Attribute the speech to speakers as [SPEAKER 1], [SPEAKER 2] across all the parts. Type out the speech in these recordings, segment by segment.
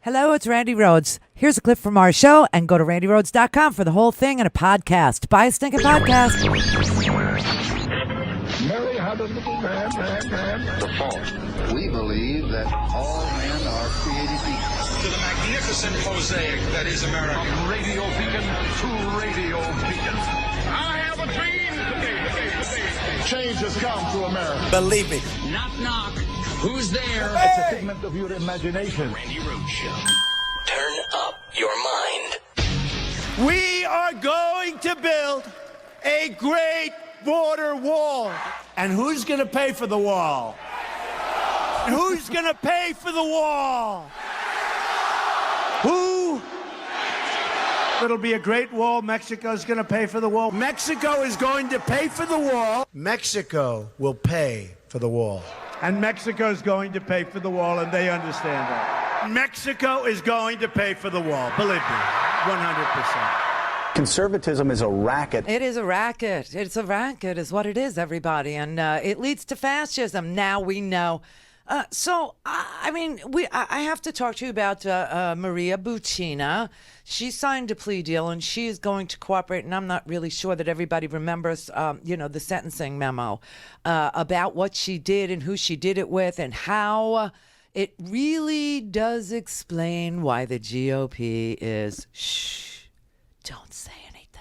[SPEAKER 1] Hello, it's Randi Rhodes. Here's a clip from our show, and go to randyrhodes.com for the whole thing and a podcast. Buy a stinking podcast.
[SPEAKER 2] Mary had a little man.
[SPEAKER 3] The fault. We believe that all men are created equal.
[SPEAKER 4] To the magnificent mosaic that is America.
[SPEAKER 2] From radio beacon to radio beacon. I have a dream today. Change has come to America.
[SPEAKER 5] Believe me.
[SPEAKER 4] Knock, knock. Who's there?
[SPEAKER 2] It's a figment of your imagination.
[SPEAKER 4] Randi Rhodes Show.
[SPEAKER 6] Turn up your mind.
[SPEAKER 5] We are going to build a great border wall. And who's going to pay for the wall? Who's going to pay for the wall? Who? It'll be a great wall. Mexico's going to pay for the wall. Mexico is going to pay for the wall. Mexico will pay for the wall. And Mexico's going to pay for the wall, and they understand that. Mexico is going to pay for the wall. Believe me, 100%.
[SPEAKER 7] Conservatism is a racket.
[SPEAKER 1] It is a racket. It's a racket is what it is, everybody. And it leads to fascism. Now we know. I have to talk to you about Maria Butina. She signed a plea deal, and she is going to cooperate. And I'm not really sure that everybody remembers, the sentencing memo about what she did and who she did it with and how it really does explain why the GOP is, don't say anything,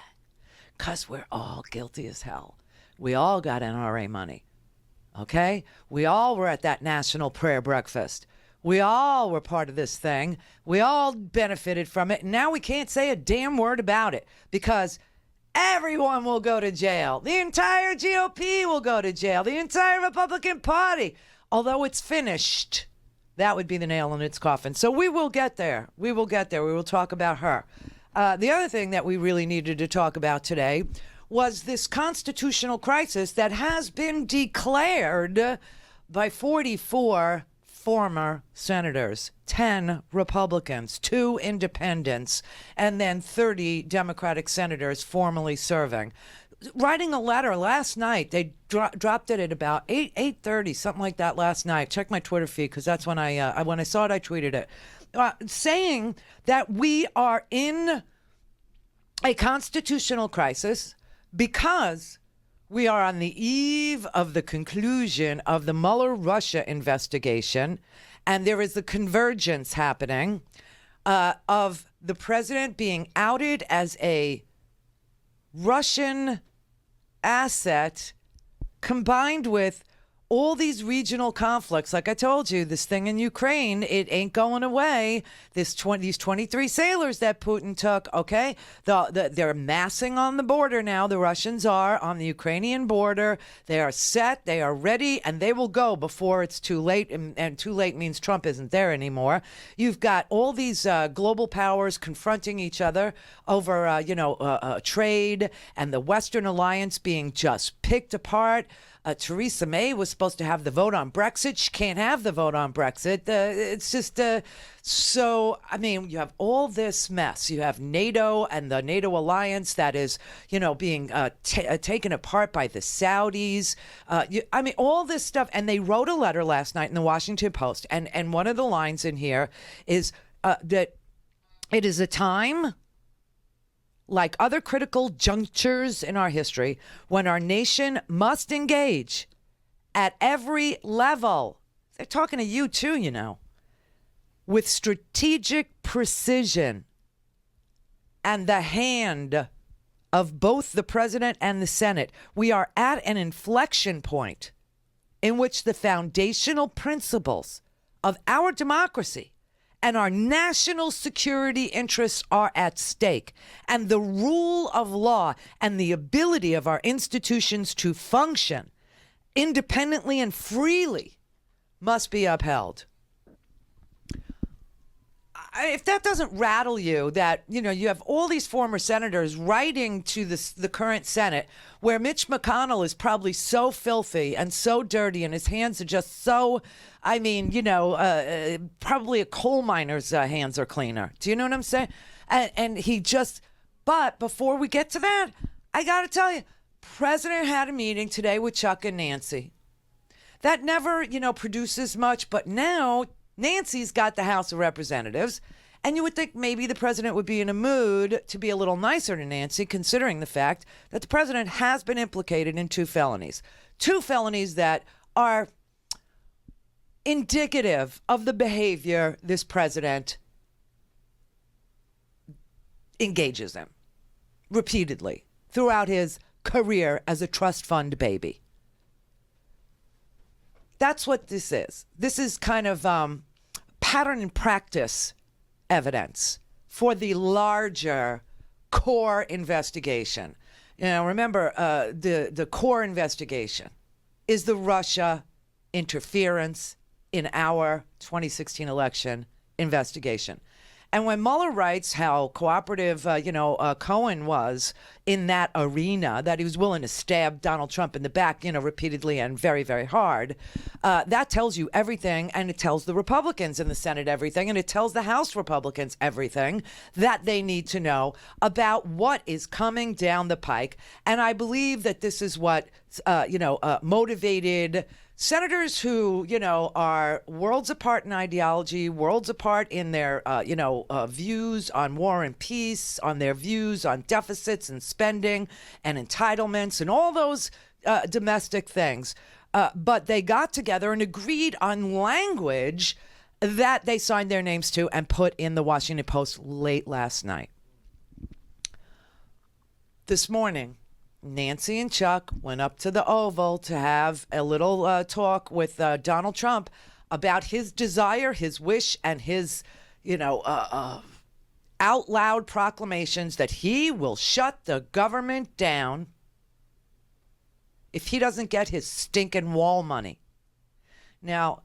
[SPEAKER 1] because we're all guilty as hell. We all got NRA money. Okay? We all were at that national prayer breakfast. We all were part of this thing. We all benefited from it. And now we can't say a damn word about it because everyone will go to jail. The entire GOP will go to jail. The entire Republican Party. Although it's finished. That would be the nail in its coffin. So we will get there. We will get there. We will talk about her. The other thing that we really needed to talk about today was this constitutional crisis that has been declared by 44 former senators, 10 Republicans, 2 independents, and then 30 Democratic senators formally serving. Writing a letter last night, they dropped it at about 8:30, something like that last night. Check my Twitter feed because that's when when I saw it, I tweeted it, saying that we are in a constitutional crisis because we are on the eve of the conclusion of the Mueller-Russia investigation, and there is a convergence happening of the president being outed as a Russian asset combined with all these regional conflicts. Like I told you, this thing in Ukraine, it ain't going away. These 23 sailors that Putin took, okay? They're massing on the border now. The Russians are on the Ukrainian border. They are set. They are ready. And they will go before it's too late. And too late means Trump isn't there anymore. You've got all these global powers confronting each other over, trade and the Western alliance being just picked apart. Theresa May was supposed to have the vote on Brexit. She can't have the vote on Brexit. It's just you have all this mess. You have NATO and the NATO alliance that is, being taken apart by the Saudis. All this stuff. And they wrote a letter last night in the Washington Post. And one of the lines in here is that it is a time, like other critical junctures in our history, when our nation must engage at every level. They're talking to you too, with strategic precision and the hand of both the president and the Senate. We are at an inflection point in which the foundational principles of our democracy and our national security interests are at stake. And the rule of law and the ability of our institutions to function independently and freely must be upheld. If that doesn't rattle you, that, you have all these former senators writing to the current Senate, where Mitch McConnell is probably so filthy and so dirty and his hands are just so, probably a coal miner's hands are cleaner. Do you know what I'm saying? But before we get to that, I got to tell you, President had a meeting today with Chuck and Nancy. That never, produces much, but now Nancy's got the House of Representatives, and you would think maybe the president would be in a mood to be a little nicer to Nancy, considering the fact that the president has been implicated in 2 felonies. 2 felonies that are indicative of the behavior this president engages in repeatedly throughout his career as a trust fund baby. That's what this is. This is kind of pattern and practice evidence for the larger core investigation. Remember, the core investigation is the Russia interference in our 2016 election investigation. And when Mueller writes how cooperative, Cohen was in that arena, that he was willing to stab Donald Trump in the back, repeatedly and very, very hard, that tells you everything, and it tells the Republicans in the Senate everything, and it tells the House Republicans everything that they need to know about what is coming down the pike. And I believe that this is what, motivated senators who, are worlds apart in ideology, worlds apart in their, views on war and peace, on their views on deficits and spending and entitlements and all those domestic things. But they got together and agreed on language that they signed their names to and put in the Washington Post late last night. This morning, Nancy and Chuck went up to the Oval to have a little talk with Donald Trump about his desire, his wish, and his, out loud proclamations that he will shut the government down if he doesn't get his stinking wall money. Now,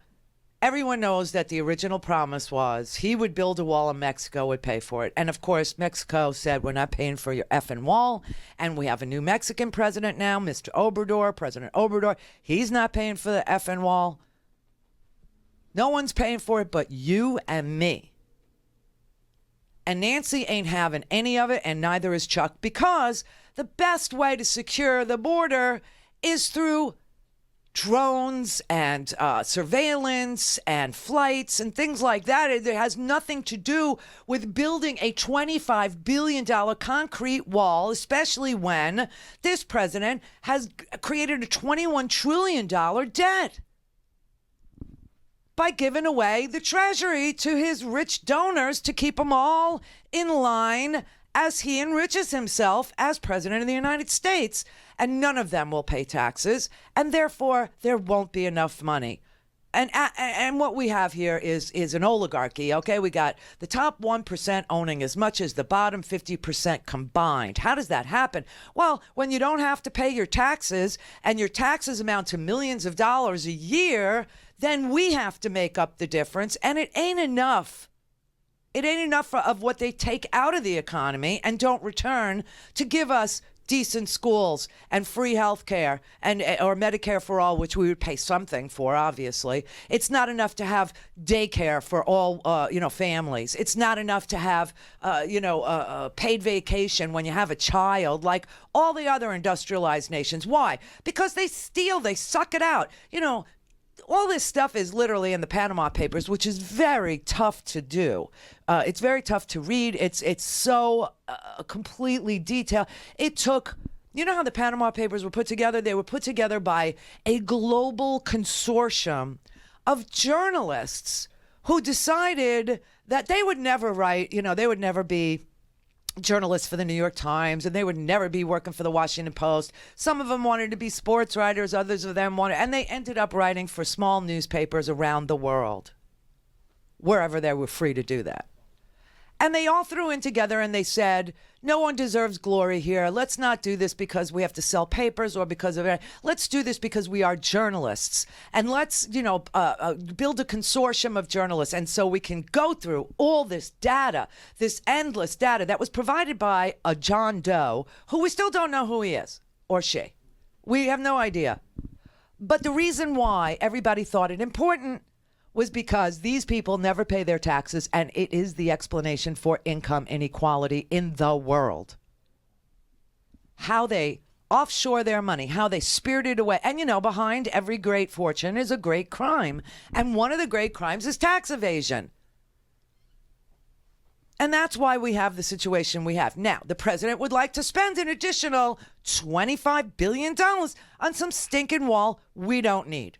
[SPEAKER 1] everyone knows that the original promise was he would build a wall and Mexico would pay for it. And of course, Mexico said, we're not paying for your effing wall. And we have a new Mexican president now, Mr. Obrador, President Obrador. He's not paying for the effing wall. No one's paying for it but you and me. And Nancy ain't having any of it, and neither is Chuck, because the best way to secure the border is through drones and surveillance and flights and things like that. It has nothing to do with building a $25 billion concrete wall, especially when this president has created a $21 trillion debt by giving away the treasury to his rich donors to keep them all in line as he enriches himself as president of the United States. And none of them will pay taxes, and therefore there won't be enough money. And what we have here is an oligarchy, okay? We got the top 1% owning as much as the bottom 50% combined. How does that happen? Well, when you don't have to pay your taxes, and your taxes amount to millions of dollars a year, then we have to make up the difference, and it ain't enough. It ain't enough of what they take out of the economy and don't return to give us decent schools and free health care or Medicare for all, which we would pay something for, obviously. It's not enough to have daycare for all, families. It's not enough to have, paid vacation when you have a child, like all the other industrialized nations. Why? Because they steal, they suck it out. All this stuff is literally in the Panama Papers, which is very tough to do. It's very tough to read. It's so completely detailed. It took, how the Panama Papers were put together? They were put together by a global consortium of journalists who decided that they would never write, they would never be journalists for the New York Times, and they would never be working for the Washington Post. Some of them wanted to be sports writers, others of them wanted, and they ended up writing for small newspapers around the world, wherever they were free to do that. And they all threw in together and they said, no one deserves glory here. Let's not do this because we have to sell papers or because of it. Let's do this because we are journalists. And let's, build a consortium of journalists. And so we can go through all this data, this endless data that was provided by a John Doe, who we still don't know who he is or she. We have no idea. But the reason why everybody thought it important was because these people never pay their taxes, and it is the explanation for income inequality in the world. How they offshore their money, how they spirited away. And, behind every great fortune is a great crime. And one of the great crimes is tax evasion. And that's why we have the situation we have. Now, the president would like to spend an additional $25 billion on some stinking wall we don't need.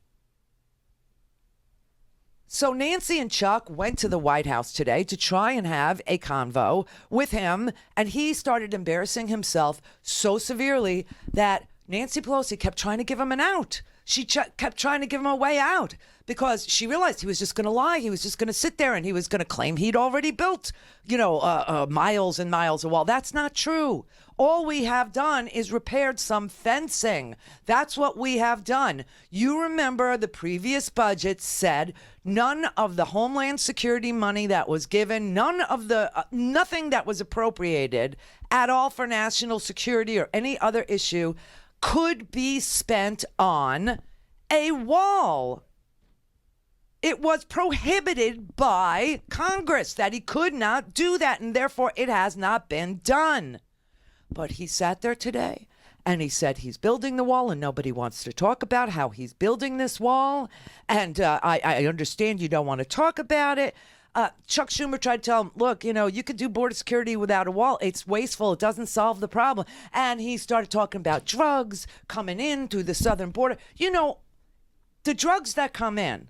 [SPEAKER 1] So Nancy and Chuck went to the White House today to try and have a convo with him, and he started embarrassing himself so severely that Nancy Pelosi kept trying to give him an out. She kept trying to give him a way out because she realized he was just going to lie. He was just going to sit there and he was going to claim he'd already built, miles and miles of wall. That's not true. All we have done is repaired some fencing. That's what we have done. You remember the previous budget said none of the Homeland Security money that was given, nothing that was appropriated at all for national security or any other issue could be spent on a wall. It was prohibited by Congress that he could not do that, and therefore it has not been done. But he sat there today and he said he's building the wall and nobody wants to talk about how he's building this wall. And I understand you don't want to talk about it. Chuck Schumer tried to tell him, look, you could do border security without a wall. It's wasteful. It doesn't solve the problem. And he started talking about drugs coming in through the southern border. The drugs that come in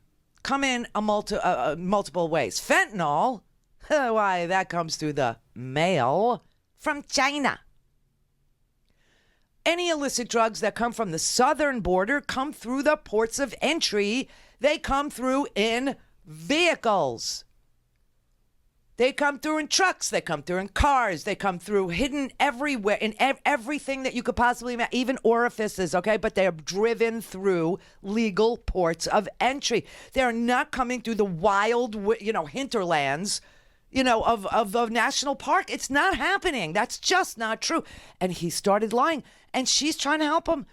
[SPEAKER 1] multiple ways. Fentanyl, why, that comes through the mail from China. Any illicit drugs that come from the southern border come through the ports of entry. They come through in vehicles. They come through in trucks. They come through in cars. They come through hidden everywhere, in everything that you could possibly imagine, even orifices, okay? But they are driven through legal ports of entry. They are not coming through the wild, hinterlands, of the national park. It's not happening. That's just not true. And he started lying. And she's trying to help him.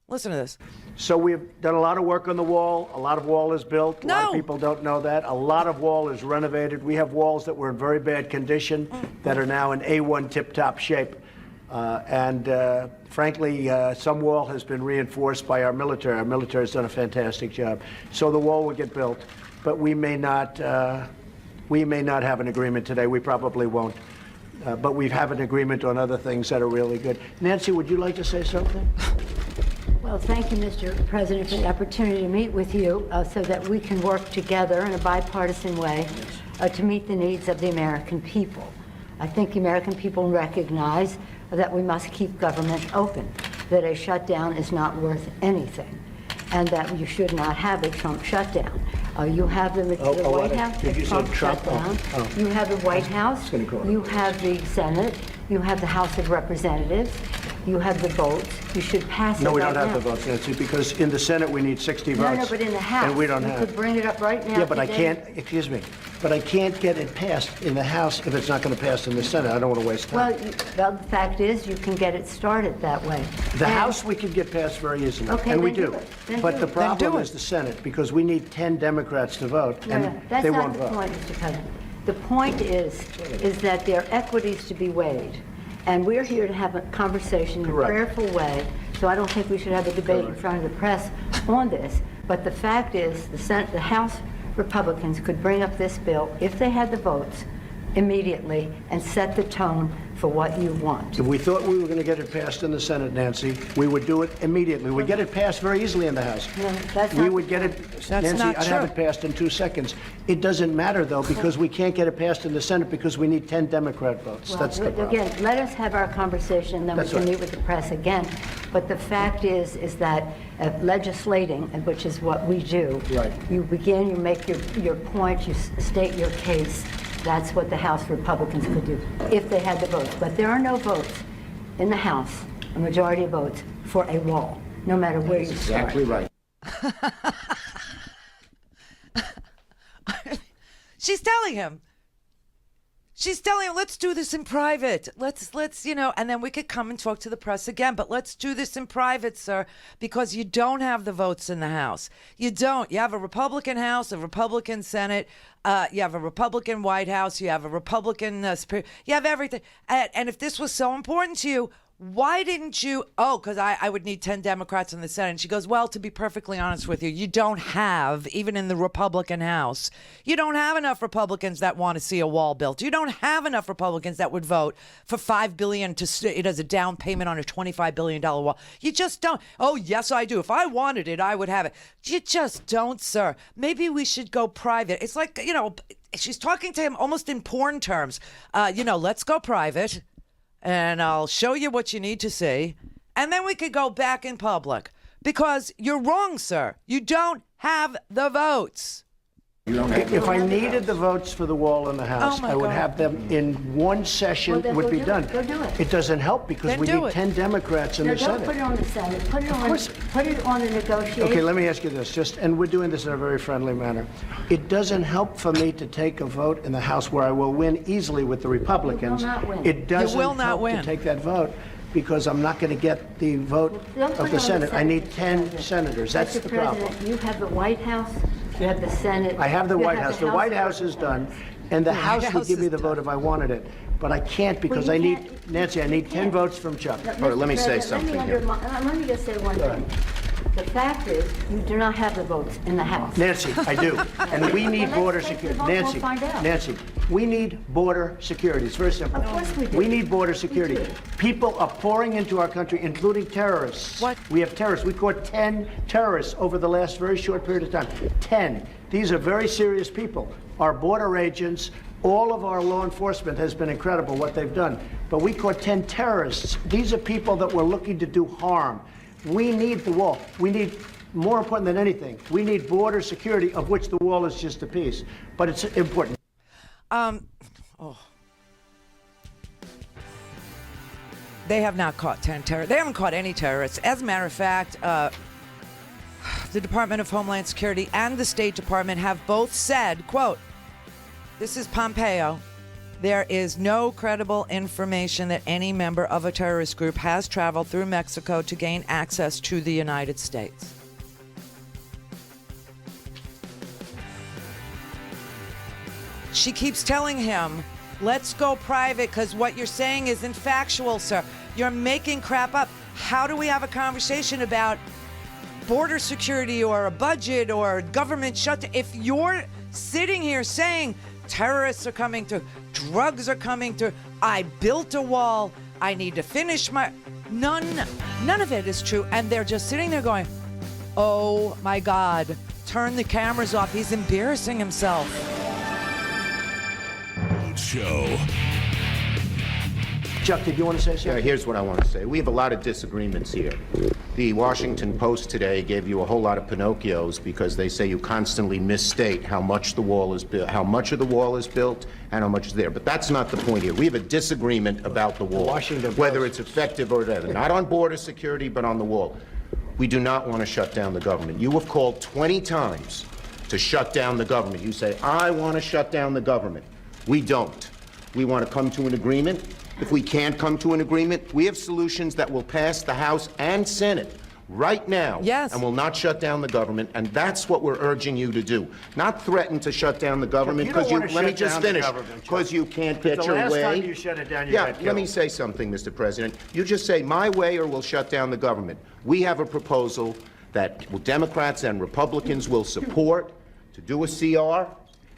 [SPEAKER 1] Listen to this.
[SPEAKER 5] So we've done a lot of work on the wall. A lot of wall is built. A lot of people don't know that. A lot of wall is renovated. We have walls that were in very bad condition that are now in A1 tip-top shape. Frankly, some wall has been reinforced by our military. Our military has done a fantastic job. So the wall will get built. But we may not have an agreement today. We probably won't. But we have an agreement on other things that are really good. Nancy, would you like to say something?
[SPEAKER 8] Well, thank you, Mr. President, for the opportunity to meet with you so that we can work together in a bipartisan way to meet the needs of the American people. I think the American people recognize that we must keep government open, that a shutdown is not worth anything, and that you should not have a Trump shutdown. You have the White House, the Trump shutdown. You have the White House. You have the Senate. You have the House of Representatives. You have the votes. You should pass it right now.
[SPEAKER 5] No, we don't have the votes, Nancy, because in the Senate we need 60 votes.
[SPEAKER 8] No, but in the House,
[SPEAKER 5] and we don't
[SPEAKER 8] you
[SPEAKER 5] have.
[SPEAKER 8] could bring it up right now.
[SPEAKER 5] Yeah, but I can't, excuse me, but I can't get it passed in the House if it's not going to pass in the Senate. I don't want to waste time.
[SPEAKER 8] Well, the fact is, you can get it started that way.
[SPEAKER 5] The House we can get passed very easily,
[SPEAKER 8] okay,
[SPEAKER 5] and we
[SPEAKER 8] then
[SPEAKER 5] do.
[SPEAKER 8] do it. Then
[SPEAKER 5] But
[SPEAKER 8] do
[SPEAKER 5] the
[SPEAKER 8] it.
[SPEAKER 5] problem is the Senate, because we need 10 Democrats to vote, and
[SPEAKER 8] That's
[SPEAKER 5] they
[SPEAKER 8] not
[SPEAKER 5] won't
[SPEAKER 8] the
[SPEAKER 5] vote.
[SPEAKER 8] point, Mr. President. The point is that there are equities to be weighed. And we're here to have a conversation in a prayerful way, so I don't think we should have a debate in front of the press on this. But the fact is, the House Republicans could bring up this bill, if they had the votes, immediately and set the tone for what you want.
[SPEAKER 5] If we thought we were going to get it passed in the Senate, Nancy, we would do it immediately. We'd get it passed very easily in the House.
[SPEAKER 8] No, that's
[SPEAKER 5] we
[SPEAKER 8] not
[SPEAKER 5] would get it, Nancy, I'd have it passed in 2 seconds. It doesn't matter, though, because we can't get it passed in the Senate because we need 10 Democrat votes.
[SPEAKER 8] Well,
[SPEAKER 5] that's the problem.
[SPEAKER 8] Again, let us have our conversation, then we can meet with the press again. But the fact is that legislating, which is what we do, you begin, you make your point, you state your case. That's what the House Republicans could do if they had the votes. But there are no votes in the House, a majority of votes, for a wall, no matter where you start.
[SPEAKER 5] Exactly right.
[SPEAKER 1] She's telling him, let's do this in private. Let's, and then we could come and talk to the press again. But let's do this in private, sir, because you don't have the votes in the House. You don't. You have a Republican House, a Republican Senate. You have a Republican White House. You have a Republican Superior. You have everything. And if this was so important to you, why didn't you? Oh, because I would need 10 Democrats in the Senate. And she goes, well, to be perfectly honest with you, you don't have, even in the Republican House, you don't have enough Republicans that want to see a wall built. You don't have enough Republicans that would vote for $5 billion as a down payment on a $25 billion wall. You just don't. Oh, yes, I do. If I wanted it, I would have it. You just don't, sir. Maybe we should go private. It's like, she's talking to him almost in porn terms. Let's go private. And I'll show you what you need to see. And then we could go back in public. Because you're wrong, sir. You don't have the votes.
[SPEAKER 5] If I needed the votes for the wall in the House, I would have them in one session.
[SPEAKER 8] Well,
[SPEAKER 5] it would be done.
[SPEAKER 8] Go do it.
[SPEAKER 5] It doesn't help because
[SPEAKER 1] Then
[SPEAKER 5] we
[SPEAKER 1] do
[SPEAKER 5] need
[SPEAKER 1] it.
[SPEAKER 5] 10 Democrats in the
[SPEAKER 8] Don't
[SPEAKER 5] Senate.
[SPEAKER 8] put it on the Senate. Put it on the negotiation.
[SPEAKER 5] Okay, let me ask you this, and we're doing this in a very friendly manner. It doesn't help for me to take a vote in the House where I will win easily with the Republicans.
[SPEAKER 8] You will not win.
[SPEAKER 5] It doesn't
[SPEAKER 1] will not
[SPEAKER 5] help
[SPEAKER 1] win.
[SPEAKER 5] to take that vote because I'm not going to get the vote
[SPEAKER 8] Don't
[SPEAKER 5] of
[SPEAKER 8] put it
[SPEAKER 5] the
[SPEAKER 8] on
[SPEAKER 5] Senate. I need 10
[SPEAKER 8] President.
[SPEAKER 5] senators. That's
[SPEAKER 8] Mr.
[SPEAKER 5] the problem.
[SPEAKER 8] President, you have the White House, you have the Senate.
[SPEAKER 5] I have the
[SPEAKER 8] you
[SPEAKER 5] White House. The White House is done, and the House would
[SPEAKER 1] House
[SPEAKER 5] give me
[SPEAKER 1] is
[SPEAKER 5] the vote if I wanted it. But I can't because
[SPEAKER 8] you
[SPEAKER 5] I need,
[SPEAKER 8] can't-
[SPEAKER 5] Nancy, I need 10 votes from Chuck.
[SPEAKER 8] No,
[SPEAKER 3] All right, let me
[SPEAKER 8] Mr.
[SPEAKER 3] say
[SPEAKER 8] President,
[SPEAKER 3] something here.
[SPEAKER 8] Let me just say one thing. The fact is, you do not have the votes in the House.
[SPEAKER 5] Nancy, I do. And we need
[SPEAKER 8] Well,
[SPEAKER 5] border
[SPEAKER 8] let's take the
[SPEAKER 5] security.
[SPEAKER 8] vote, we'll
[SPEAKER 5] Nancy,
[SPEAKER 8] find out.
[SPEAKER 5] Nancy, we need border security. It's very simple.
[SPEAKER 8] Of course we do.
[SPEAKER 5] We need border security.
[SPEAKER 8] do.
[SPEAKER 5] People are pouring into our country, including terrorists.
[SPEAKER 1] What?
[SPEAKER 5] We have terrorists. We caught 10 terrorists over the last very short period of time. 10. These are very serious people. Our border agents, all of our law enforcement has been incredible what they've done. But we caught 10 terrorists. These are people that were looking to do harm. We need the wall. We need, more important than anything, we need border security, of which the wall is just a piece. But it's important.
[SPEAKER 1] They have not caught 10 terrorists. They haven't caught any terrorists. As a matter of fact, the Department of Homeland Security and the State Department have both said, quote, this is Pompeo, there is no credible information that any member of a terrorist group has traveled through Mexico to gain access to the United States. She keeps telling him, let's go private because what you're saying isn't factual, sir. You're making crap up. How do we have a conversation about border security or a budget or government shutdown if you're sitting here saying terrorists are coming through, drugs are coming through, I built a wall, I need to finish my... None of it is true. And they're just sitting there going, oh my God, turn the cameras off. He's embarrassing himself.
[SPEAKER 9] Show.
[SPEAKER 5] Chuck, did you want to say something?
[SPEAKER 3] Yeah, here's what I want to say. We have a lot of disagreements here. The Washington Post today gave you a whole lot of Pinocchios because they say you constantly misstate how much the wall is built, how much of the wall is built, and how much is there. But that's not the point here. We have a disagreement about the wall,
[SPEAKER 5] Washington Post.
[SPEAKER 3] whether it's effective or whatever. Not on border security, but on the wall. We do not want to shut down the government. You have called 20 times to shut down the government. You say, I want to shut down the government. We don't. We want to come to an agreement. If we can't come to an agreement, we have solutions that will pass the House and Senate right now.
[SPEAKER 1] Yes.
[SPEAKER 3] And will not shut down the government, and that's what we're urging you to do. Not threaten to shut down the government,
[SPEAKER 5] You don't
[SPEAKER 3] because you,
[SPEAKER 5] wanna
[SPEAKER 3] let me
[SPEAKER 5] shut
[SPEAKER 3] just
[SPEAKER 5] down the
[SPEAKER 3] finish,
[SPEAKER 5] government, Chuck.
[SPEAKER 3] because you can't get
[SPEAKER 5] The
[SPEAKER 3] your
[SPEAKER 5] last
[SPEAKER 3] way.
[SPEAKER 5] time you shut it down, you
[SPEAKER 3] Yeah,
[SPEAKER 5] got
[SPEAKER 3] let me
[SPEAKER 5] killed.
[SPEAKER 3] say something, Mr. President. You just say my way or we'll shut down the government. We have a proposal that Democrats and Republicans will support to do a CR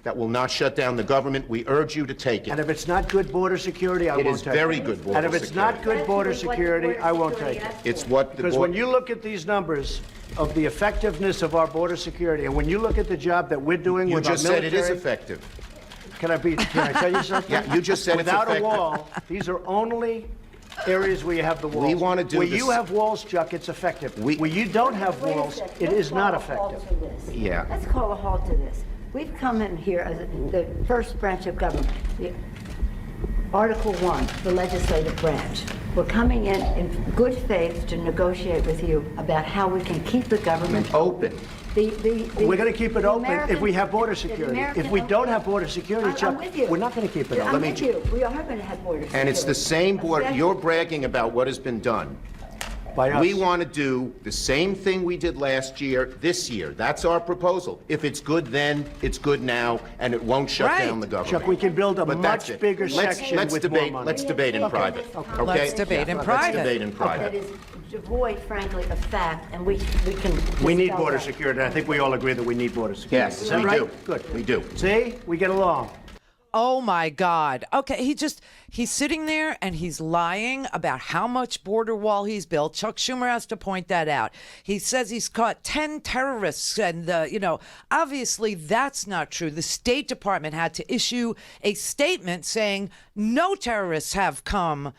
[SPEAKER 3] that will not shut down the government. We urge you to take
[SPEAKER 5] And
[SPEAKER 3] it.
[SPEAKER 5] if it's not good border security, I
[SPEAKER 3] It
[SPEAKER 5] won't
[SPEAKER 3] is
[SPEAKER 5] take
[SPEAKER 3] very
[SPEAKER 5] it.
[SPEAKER 3] good border
[SPEAKER 5] And if it's not
[SPEAKER 3] security.
[SPEAKER 5] good border
[SPEAKER 8] That's what the
[SPEAKER 5] security,
[SPEAKER 8] border
[SPEAKER 5] I won't
[SPEAKER 8] security
[SPEAKER 5] take it.
[SPEAKER 8] asks
[SPEAKER 3] It's
[SPEAKER 8] for.
[SPEAKER 3] what the
[SPEAKER 5] Because when you look at these numbers of the effectiveness of our border security, and when you look at the job that we're doing
[SPEAKER 3] You
[SPEAKER 5] with our
[SPEAKER 3] just said
[SPEAKER 5] military...
[SPEAKER 3] it is effective.
[SPEAKER 5] Can I tell you something?
[SPEAKER 3] Yeah, you just said it's
[SPEAKER 5] Without a
[SPEAKER 3] effective.
[SPEAKER 5] wall, these are only areas where you have the walls.
[SPEAKER 3] We wanna do
[SPEAKER 5] Where
[SPEAKER 3] this-
[SPEAKER 5] you have walls, Chuck, it's effective.
[SPEAKER 3] We-
[SPEAKER 5] Where you don't have
[SPEAKER 8] Wait a
[SPEAKER 5] walls,
[SPEAKER 8] second.
[SPEAKER 5] it
[SPEAKER 8] Let's
[SPEAKER 5] is not
[SPEAKER 8] call a halt
[SPEAKER 5] effective.
[SPEAKER 8] to this.
[SPEAKER 3] Yeah.
[SPEAKER 8] Let's call a halt to this. We've come in here as the first branch of government, Article 1, the legislative branch. We're coming in good faith to negotiate with you about how we can keep the government
[SPEAKER 3] Open.
[SPEAKER 5] We're going to keep it open if we have border security. If we don't have border security,
[SPEAKER 8] I'm
[SPEAKER 5] Chuck,
[SPEAKER 8] with you.
[SPEAKER 5] we're not going to keep it
[SPEAKER 8] I'm
[SPEAKER 5] open.
[SPEAKER 8] with you. We are going to have border security.
[SPEAKER 3] And it's the same border.
[SPEAKER 8] Especially-
[SPEAKER 3] You're bragging about what has been done.
[SPEAKER 5] By us.
[SPEAKER 3] We want to do the same thing we did last year, this year. That's our proposal. If it's good then, it's good now, and it won't shut
[SPEAKER 1] Right.
[SPEAKER 3] down the government.
[SPEAKER 5] Chuck, we can build a
[SPEAKER 3] But that's
[SPEAKER 5] much
[SPEAKER 3] it.
[SPEAKER 5] bigger
[SPEAKER 3] Let's-
[SPEAKER 5] section
[SPEAKER 3] let's
[SPEAKER 5] with
[SPEAKER 3] debate,
[SPEAKER 5] more money.
[SPEAKER 3] Let's debate in private. Okay?
[SPEAKER 1] Let's debate in
[SPEAKER 3] Let's
[SPEAKER 1] private.
[SPEAKER 3] debate in
[SPEAKER 8] That
[SPEAKER 3] private.
[SPEAKER 8] is devoid, frankly, of fact, and we can.
[SPEAKER 5] We need
[SPEAKER 8] dispel
[SPEAKER 5] border
[SPEAKER 8] that.
[SPEAKER 5] security. I think we all agree that we need border security.
[SPEAKER 3] Yes,
[SPEAKER 5] Is that
[SPEAKER 3] we
[SPEAKER 5] right?
[SPEAKER 3] do.
[SPEAKER 5] Good.
[SPEAKER 3] We do.
[SPEAKER 5] See? We get along.
[SPEAKER 1] Oh my God. Okay, he's sitting there and he's lying about how much border wall he's built. Chuck Schumer has to point that out. He says he's caught 10 terrorists, and obviously that's not true. The State Department had to issue a statement saying no terrorists have come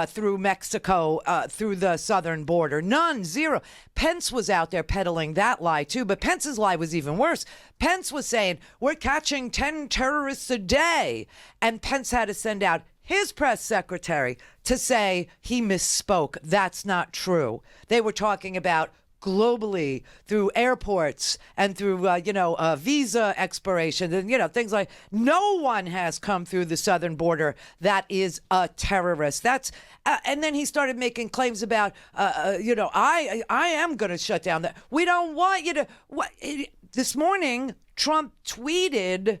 [SPEAKER 1] through Mexico, through the southern border. None, zero. Pence was out there peddling that lie too, but Pence's lie was even worse. Pence was saying, we're catching 10 terrorists a day. And Pence had to send out his press secretary to say he misspoke. That's not true. They were talking about globally through airports and through visa expiration and things like. No one has come through the southern border that is a terrorist. That's and then he started making claims about I am going to shut down that. We don't want you to. This morning Trump tweeted,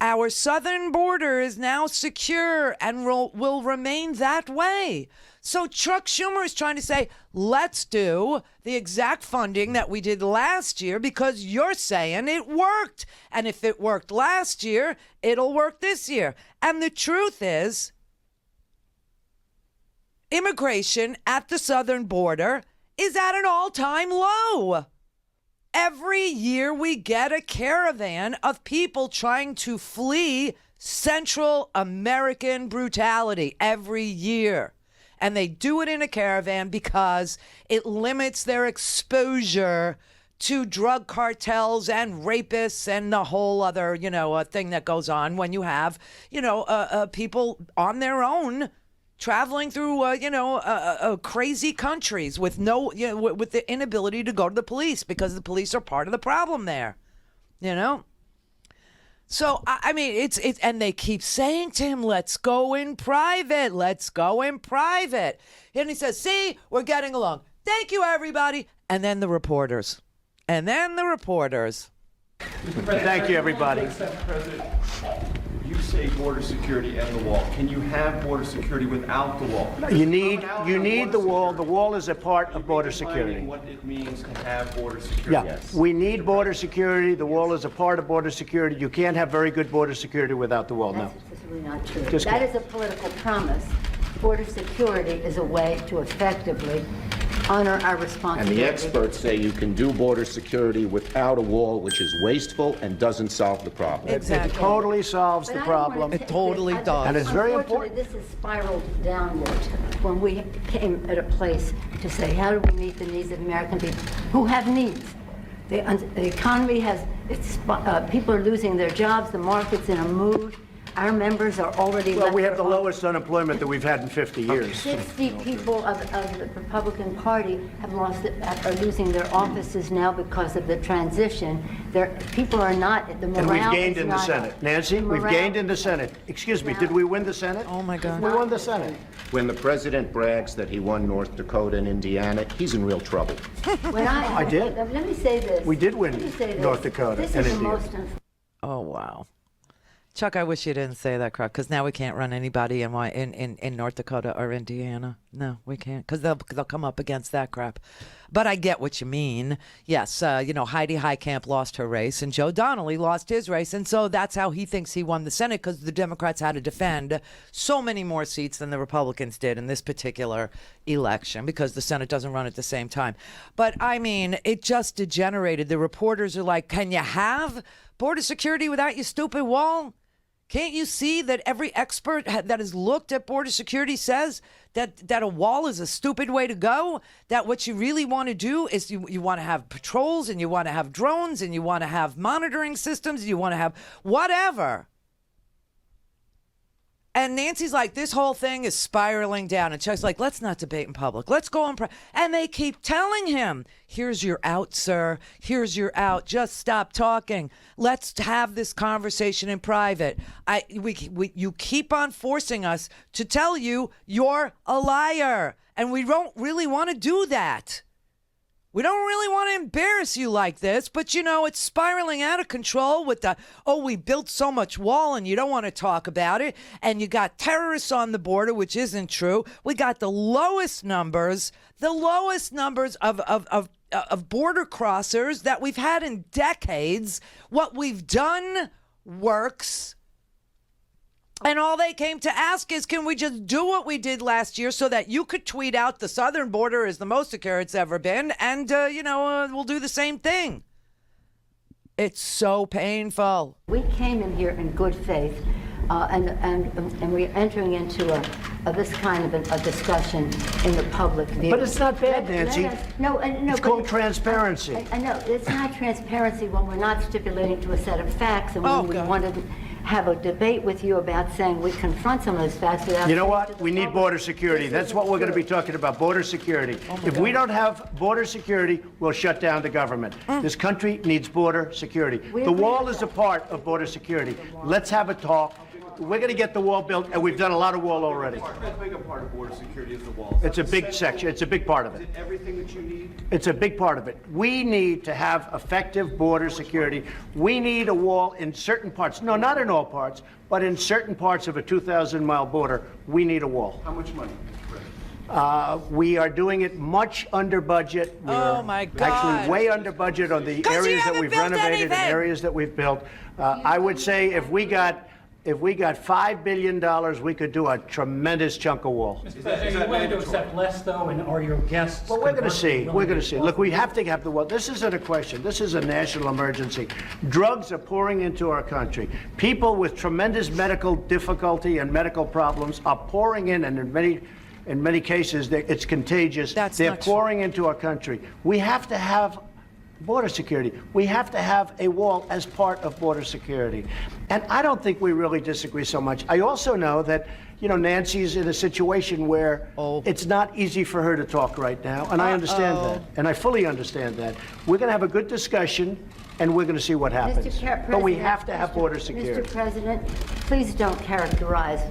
[SPEAKER 1] our southern border is now secure and will remain that way. So Chuck Schumer is trying to say, let's do the exact funding that we did last year because you're saying it worked. And if it worked last year, it'll work this year. And the truth is, immigration at the southern border is at an all-time low. Every year we get a caravan of people trying to flee Central American brutality every year. And they do it in a caravan because it limits their exposure to drug cartels and rapists and the whole other, thing that goes on when you have, people on their own traveling through, crazy countries with with the inability to go to the police because the police are part of the problem there, So, I mean, it's and they keep saying to him, let's go in private. Let's go in private. And he says, see, we're getting along. Thank you, everybody. And then the reporters.
[SPEAKER 5] Thank you, everybody.
[SPEAKER 9] President, you say border security and the wall. Can you have border security without the wall?
[SPEAKER 5] You need the wall. The wall is a part of border security.
[SPEAKER 9] What it means to have border security.
[SPEAKER 5] Yeah, we need border security. The wall is a part of border security. You can't have very good border security without the wall, no.
[SPEAKER 8] That's really not true.
[SPEAKER 5] Just
[SPEAKER 8] That
[SPEAKER 5] kidding.
[SPEAKER 8] is a political promise. Border security is a way to effectively honor our
[SPEAKER 3] And
[SPEAKER 8] responsibility.
[SPEAKER 3] the experts say you can do border security without a wall, which is wasteful and doesn't solve the problem.
[SPEAKER 1] Exactly.
[SPEAKER 5] It totally solves
[SPEAKER 8] But
[SPEAKER 5] the
[SPEAKER 8] I don't wanna
[SPEAKER 5] problem.
[SPEAKER 1] It totally does.
[SPEAKER 5] And it's very
[SPEAKER 8] Unfortunately,
[SPEAKER 5] important.
[SPEAKER 8] this has spiraled downward when we came at a place to say, how do we meet the needs of American people who have needs? The economy people are losing their jobs, the market's in a mood. Our members are already
[SPEAKER 5] Well,
[SPEAKER 8] left
[SPEAKER 5] we have the
[SPEAKER 8] their homes.
[SPEAKER 5] lowest unemployment that we've had in 50 years.
[SPEAKER 8] 60 people of the Republican Party are losing their offices now because of the transition. People are not, the morale
[SPEAKER 5] And we've gained
[SPEAKER 8] is
[SPEAKER 5] in the
[SPEAKER 8] not
[SPEAKER 5] Senate.
[SPEAKER 8] up.
[SPEAKER 5] Nancy,
[SPEAKER 8] The
[SPEAKER 5] we've
[SPEAKER 8] morale-
[SPEAKER 5] gained in the Senate. Excuse me, did we win the Senate?
[SPEAKER 1] Oh, my God.
[SPEAKER 5] We won the Senate.
[SPEAKER 3] When the president brags that he won North Dakota and Indiana, he's in real trouble.
[SPEAKER 5] I did.
[SPEAKER 8] Let me say this.
[SPEAKER 5] We did win
[SPEAKER 8] Let me say this.
[SPEAKER 5] North Dakota
[SPEAKER 8] This
[SPEAKER 5] and
[SPEAKER 8] is the
[SPEAKER 5] Indiana.
[SPEAKER 8] most
[SPEAKER 1] Oh, wow. Chuck, I wish you didn't say that crap because now we can't run anybody in North Dakota or Indiana. No, we can't because they'll come up against that crap. But I get what you mean. Yes, Heidi Heitkamp lost her race and Joe Donnelly lost his race. And so that's how he thinks he won the Senate because the Democrats had to defend so many more seats than the Republicans did in this particular election because the Senate doesn't run at the same time. But, I mean, it just degenerated. The reporters are like, can you have border security without your stupid wall? Can't you see that every expert that has looked at border security says that a wall is a stupid way to go? That what you really want to do is you want to have patrols and you want to have drones and you want to have monitoring systems and you want to have whatever. And Nancy's like, this whole thing is spiraling down. And Chuck's like, let's not debate in public. Let's go on. And they keep telling him, here's your out, sir. Here's your out. Just stop talking. Let's have this conversation in private. You keep on forcing us to tell you you're a liar. And we don't really want to do that. We don't really want to embarrass you like this, but it's spiraling out of control with we built so much wall and you don't want to talk about it. And you got terrorists on the border, which isn't true. We got the lowest numbers of border crossers that we've had in decades. What we've done works. And all they came to ask is, can we just do what we did last year so that you could tweet out the southern border is the most secure it's ever been, and, we'll do the same thing. It's so painful.
[SPEAKER 8] We came in here in good faith, and we're entering into this kind of a discussion in the public view.
[SPEAKER 5] But it's not bad, Nancy.
[SPEAKER 8] It's
[SPEAKER 5] called transparency.
[SPEAKER 8] I know. It's not transparency when we're not stipulating to a set of facts, and when we want to have a debate with you about saying we confront some of those facts without...
[SPEAKER 5] You know what? We need border security. That's what we're going to be talking about, border security. If we don't have border security, we'll shut down the government. This country needs border security. The wall is a part of border security. Let's have a talk. We're going to get the wall built, and we've done a lot of wall already.
[SPEAKER 9] How big a part of border security is the wall?
[SPEAKER 5] It's a big section. It's a big part of it.
[SPEAKER 9] Is it everything that you need?
[SPEAKER 5] It's a big part of it. We need to have effective border security. We need a wall in certain parts. No, not in all parts, but in certain parts of a 2,000-mile border, we need a wall.
[SPEAKER 9] How much money?
[SPEAKER 5] We are doing it much under budget.
[SPEAKER 1] Oh, my God.
[SPEAKER 5] Actually way under budget on the areas that we've renovated and areas that we've built. I would say if we got $5 billion, we could do a tremendous chunk of wall.
[SPEAKER 10] Are you willing to accept less, though, and are your guests...
[SPEAKER 5] Well, we're going to see. We're going to see. Look, we have to have the wall. This isn't a question. This is a national emergency. Drugs are pouring into our country. People with tremendous medical difficulty and medical problems are pouring in, and in many cases, it's contagious. They're pouring into our country. We have to have border security. We have to have a wall as part of border security. And I don't think we really disagree so much. I also know that, Nancy's in a situation where it's not easy for her to talk right now, and I understand that, and I fully understand that. We're going to have a good discussion, and we're going to see what happens. But we have to have border security.
[SPEAKER 8] Mr. President, please don't characterize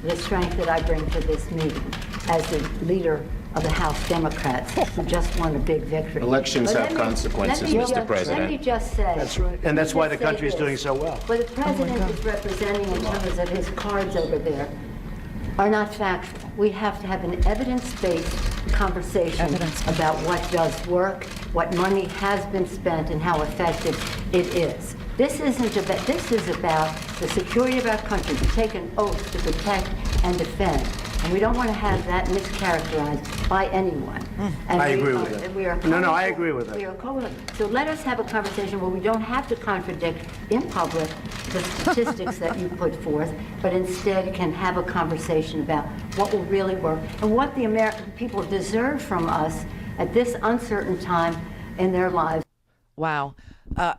[SPEAKER 8] the strength that I bring to this meeting as the leader of the House Democrats who just won a big victory.
[SPEAKER 3] Elections have consequences, Mr. President.
[SPEAKER 8] Let me just say...
[SPEAKER 5] That's right. And that's why the country is doing so well.
[SPEAKER 8] What the President is representing in terms of his cards over there are not factual. We have to have an evidence-based conversation about what does work, what money has been spent, and how effective it is. This is about the security of our country, to take an oath to protect and defend. And we don't want to have that mischaracterized by anyone. And
[SPEAKER 5] I agree with that. No, I agree with that.
[SPEAKER 8] So let us have a conversation where we don't have to contradict in public the statistics that you put forth, but instead can have a conversation about what will really work and what the American people deserve from us at this uncertain time in their lives.
[SPEAKER 1] Wow.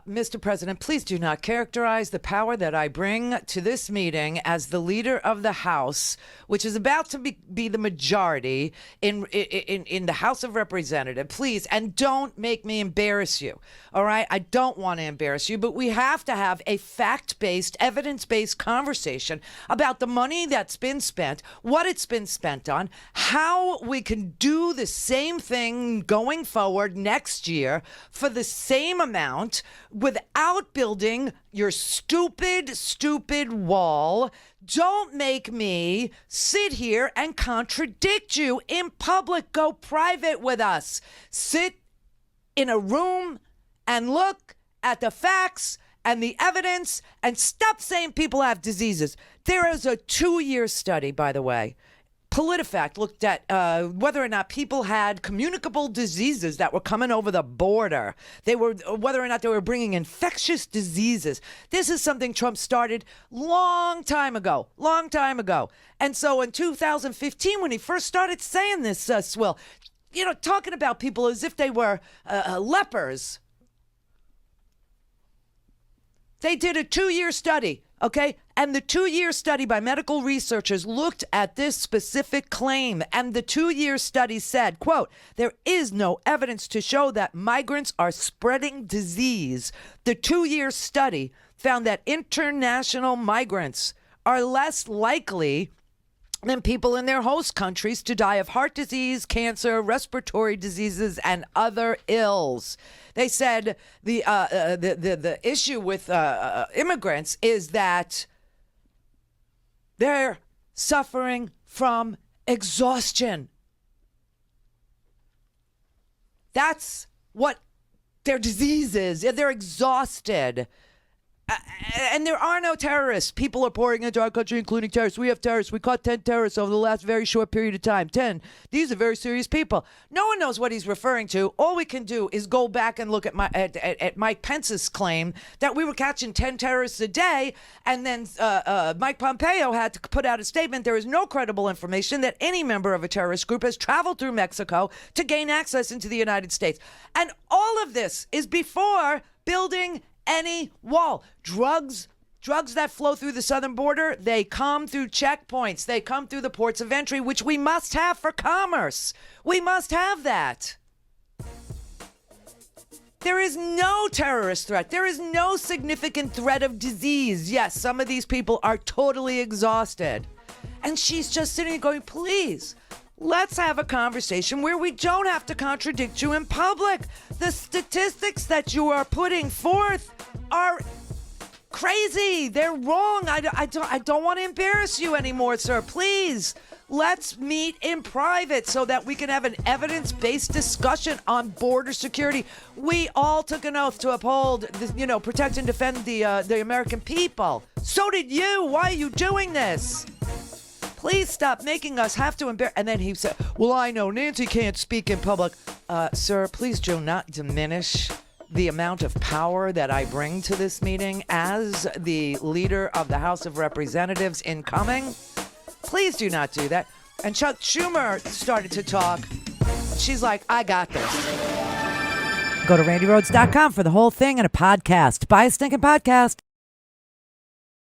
[SPEAKER 1] Mr. President, please do not characterize the power that I bring to this meeting as the leader of the House, which is about to be the majority in the House of Representatives. Please, and don't make me embarrass you, all right? I don't want to embarrass you, but we have to have a fact-based, evidence-based conversation about the money that's been spent, what it's been spent on, how we can do the same thing going forward next year for the same amount without building your stupid wall. Don't make me sit here and contradict you in public. Go private with us. Sit in a room and look at the facts and the evidence and stop saying people have diseases. There is a 2-year study, by the way. PolitiFact looked at whether or not people had communicable diseases that were coming over the border. Whether or not they were bringing infectious diseases. This is something Trump started long time ago. And so in 2015, when he first started saying this swill, talking about people as if they were lepers. They did a 2-year study, okay? And the 2-year study by medical researchers looked at this specific claim. And the 2-year study said, quote, there is no evidence to show that migrants are spreading disease. The 2-year study found that international migrants are less likely than people in their host countries to die of heart disease, cancer, respiratory diseases, and other ills. They said the issue with immigrants is that they're suffering from exhaustion. That's what their disease is. They're exhausted. And there are no terrorists. People are pouring into our country, including terrorists. We have terrorists. We caught 10 terrorists over the last very short period of time. 10. These are very serious people. No one knows what he's referring to. All we can do is go back and look at Mike Pence's claim that we were catching 10 terrorists a day, and then Mike Pompeo had to put out a statement. There is no credible information that any member of a terrorist group has traveled through Mexico to gain access into the United States. And all of this is before building any wall. Drugs that flow through the southern border, they come through checkpoints. They come through the ports of entry, which we must have for commerce. We must have that. There is no terrorist threat. There is no significant threat of disease. Yes, some of these people are totally exhausted. And she's just sitting there going, please, let's have a conversation where we don't have to contradict you in public. The statistics that you are putting forth are crazy. They're wrong. I don't want to embarrass you anymore, sir. Please, let's meet in private so that we can have an evidence-based discussion on border security. We all took an oath to uphold, protect and defend the American people. So did you. Why are you doing this? Please stop making us have to embarrass. And then he said, well, I know Nancy can't speak in public. Sir, please do not diminish the amount of power that I bring to this meeting as the leader of the House of Representatives incoming. Please do not do that. And Chuck Schumer started to talk. She's like, I got this. Go to RandiRhodes.com for the whole thing and a podcast. Buy a stinking podcast.